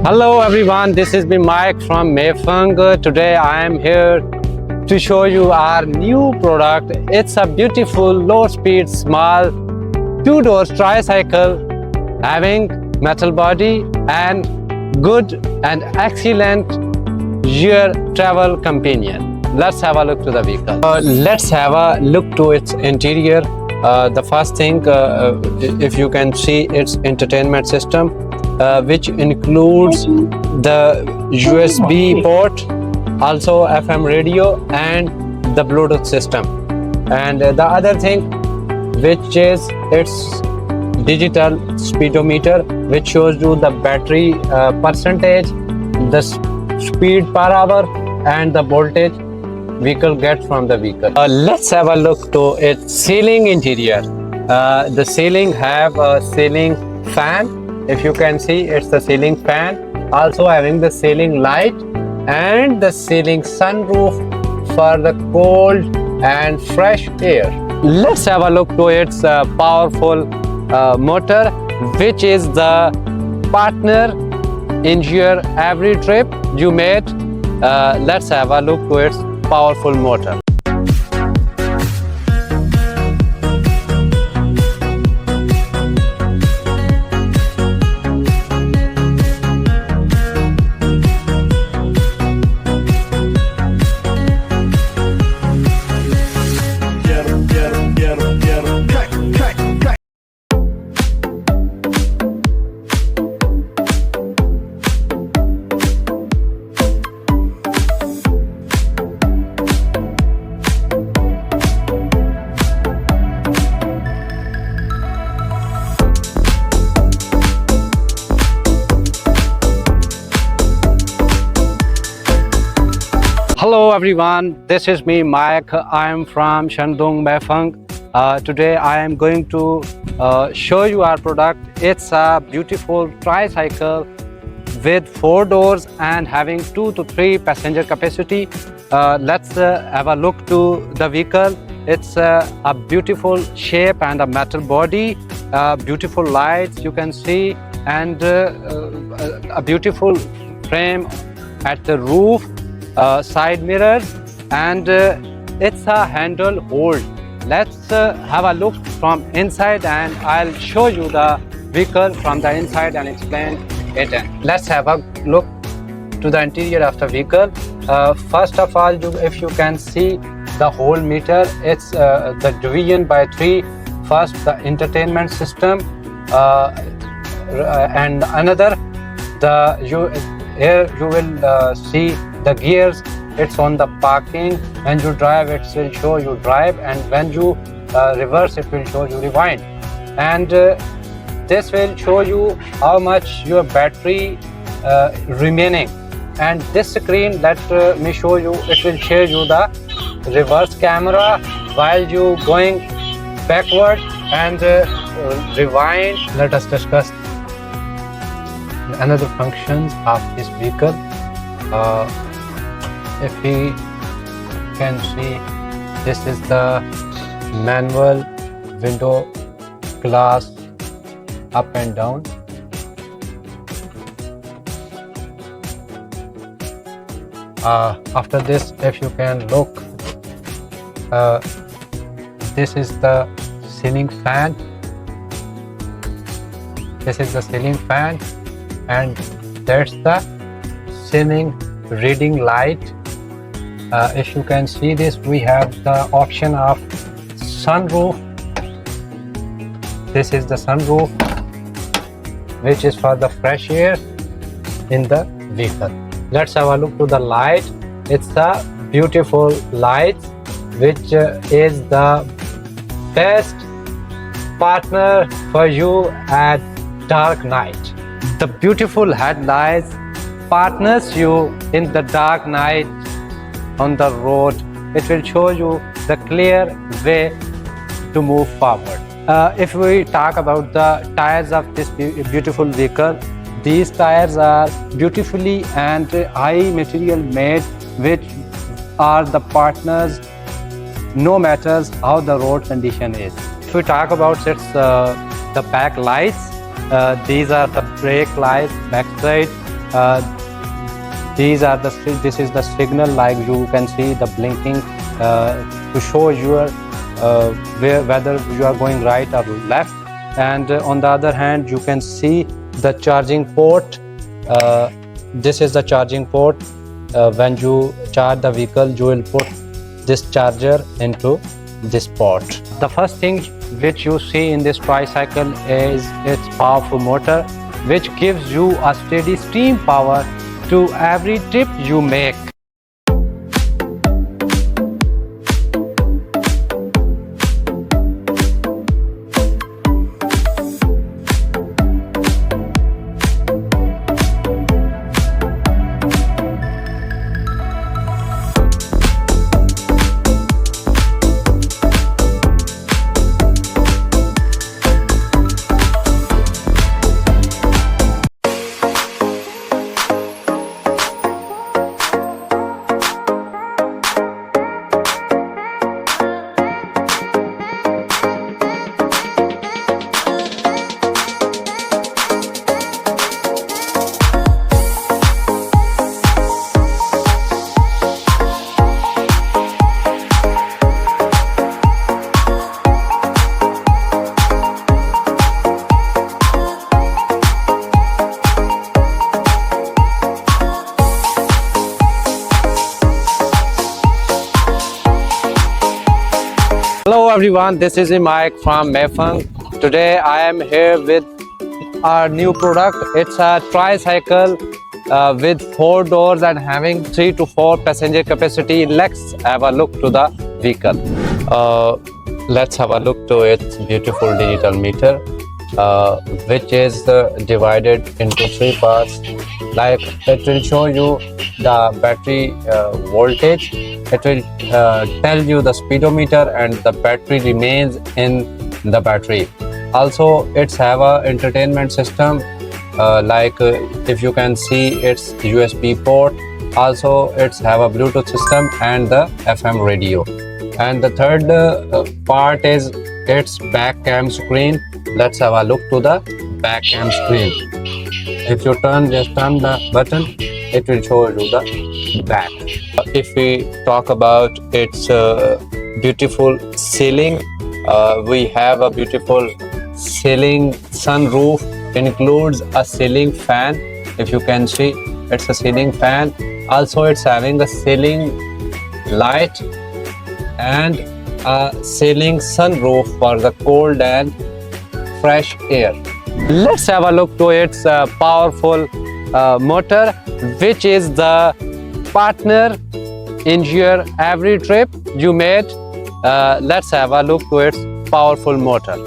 Hello everyone, this is me Mike from Maifeng. Today I am here to show you our new product. It's a beautiful low-speed small two-door tricycle having metal body and good and excellent year travel companion. Let's have a look to the vehicle. Let's have a look to its interior. The first thing, if you can see, its entertainment system, which includes the USB port, also FM radio and the Bluetooth system. And the other thing, which is its digital speedometer, which shows you the battery percentage, the speed per hour and the voltage vehicle gets from the vehicle. Let's have a look to its ceiling interior. The ceiling have a ceiling fan. If you can see, it's the ceiling fan, also having the ceiling light and the ceiling sunroof for the cold and fresh air. Let's have a look to its powerful motor, which is the partner in your every trip you made. Let's have a look to its powerful motor. Hello everyone, this is me Mike. I am from Shandong Maifeng. Today I am going to show you our product. It's a beautiful tricycle with 4 doors and having 2 to 3 passenger capacity. Let's have a look to the vehicle. It's a beautiful shape and a metal body, beautiful lights you can see, and a beautiful frame at the roof. Side mirrors, and it's a handle hold. Let's have a look from inside and I'll show you the vehicle from the inside and explain it. Let's have a look to the interior of the vehicle. First of all, if you can see the whole meter, it's the division by 3. First, the entertainment system, and another, here you will see the gears. It's on the parking. When you drive, it will show you drive, and when you reverse, it will show you rewind. And this will show you how much your battery remaining. And this screen, let me show you, it will show you the reverse camera while you going backward and rewind. Let us discuss another functions of this vehicle. If we can see, this is the manual window glass up and down. After this, if you can look, this is the ceiling fan. This is the ceiling fan, and that's the ceiling reading light. If you can see this, we have the option of sunroof. This is the sunroof, which is for the fresh air in the vehicle. Let's have a look to the light. It's a beautiful light, which is the best partner for you at dark night. The beautiful headlights partners you in the dark night on the road. It will show you the clear way to move forward. If we talk about the tires of this beautiful vehicle, these tires are beautifully and high material made, which are the partners no matters how the road condition is. If we talk about its the back lights, these are the brake lights backside. uh, this is the signal, like you can see the blinking to show your whether you are going right or left. And on the other hand, you can see the charging port. This is the charging port. When you charge the vehicle, you will put this charger into this port. The first thing which you see in this tricycle is its powerful motor, which gives you a steady steam power to every trip you make. Hello everyone, this is Mike from Maifeng. Today I am here with our new product. It's a tricycle with 4 doors and having 3 to 4 passenger capacity. Let's have a look to the vehicle. Let's have a look to its beautiful digital meter, which is divided into 3 parts. Like, it will show you the battery voltage. It will tell you the speedometer, and the battery remains in the battery. Also, it's have a entertainment system, if you can see its USB port. Also, it's have a Bluetooth system and the FM radio. And the third part is its back cam screen. Let's have a look to the back cam screen. If you just turn the button, it will show you the back. If we talk about its beautiful ceiling, we have a beautiful ceiling sunroof. Includes a ceiling fan. If you can see, it's a ceiling fan. Also, it's having a ceiling light and a ceiling sunroof for the cold and fresh air. Let's have a look to its powerful motor, which is the partner in your every trip you made. Let's have a look to its powerful motor.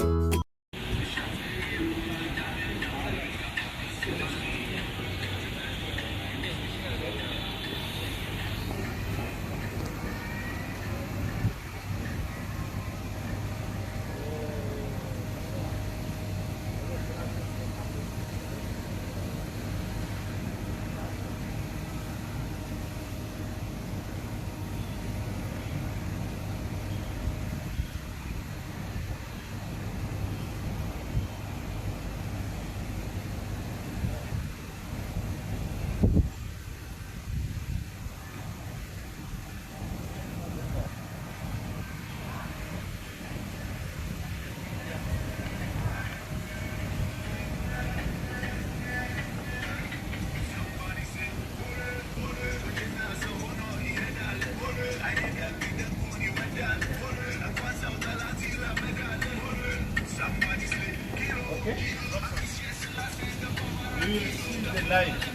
The light.